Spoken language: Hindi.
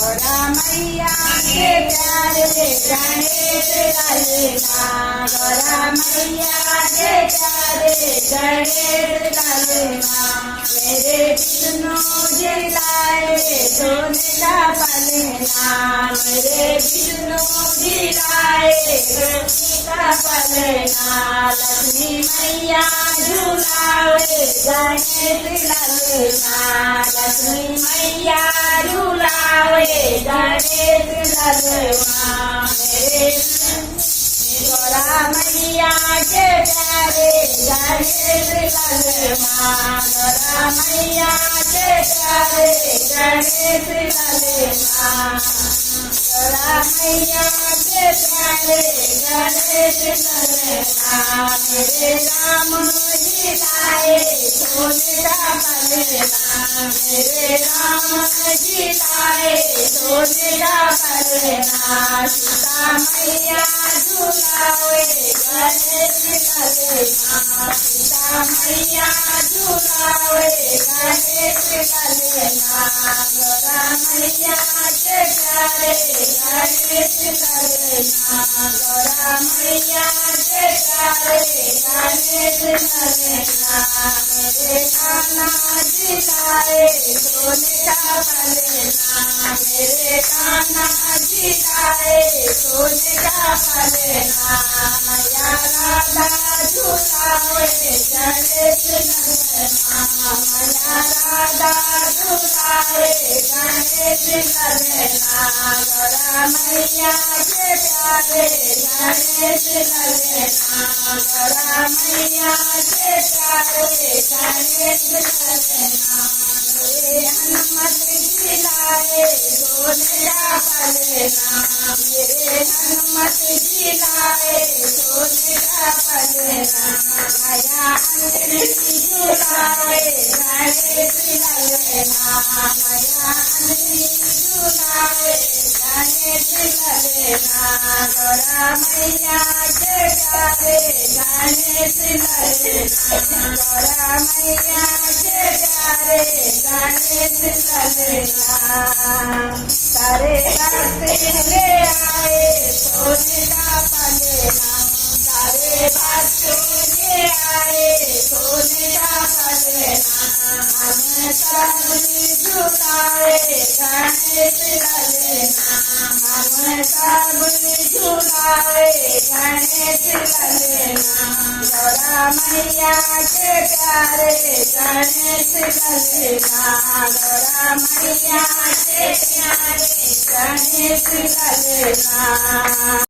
गौरा मैया के प्यारे गणेश ललना, गौरा मैया के प्यारे गणेश ललना। मेरे विष्णु जी लाए सोने का पलना, मेरे विष्णु जी लाए सोने का पलना। लक्ष्मी मैया झूलावे गणेश ललना, लक्ष्मी मैया झूलावे गणेश ललना। मेरे गौरा मैया के प्यारे गणेश ललना, गौरा मैया के प्यारे गणेश ललना, गौरा मैया के प्यारे गणेश ललना। मेरे राम जी लाए सोने का पलना, मेरे राम जी लाए सोने का पलना। सीता मैया झूलावे गणेश ललना, सीता मैया झूलावे गणेश ललना। गौरा मैया के प्यारे गणेश ललना, गौरा मैया के प्यारे गणेश ललना। मेरे कान्हा जी लाए सोने का पलना, मेरे कान्हा जी लाए सोने का पलना। मैया राधा झूलावे गणेश ललना, मैया राधा झूलावे गणेश ललना। गौरा मैया के प्यारे गणेश ललना, गौरा मैया के प्यारे गणेश ललना। मेरे हनुमत जी लाए सोने का पलना, मेरे हनुमत जी लाए सोने का पलना। मैया अंजनी झूलावे गणेश ललना, मैया अंजनी झूलावे गणेश ललना। गौरा मैया के प्यारे गणेश ललना, गौरा मैया के प्यारे गणेश ललना। सारे भक्त ले आए सोने का पलना, सारे भक्त ले आए सोने का पलना। हम सब झूलावे गणेश ललना, हम सब झूलावे गणेश ललना। गौरा मैया के प्यारे गणेश ललना, गौरा मैया के प्यारे गणेश ललना।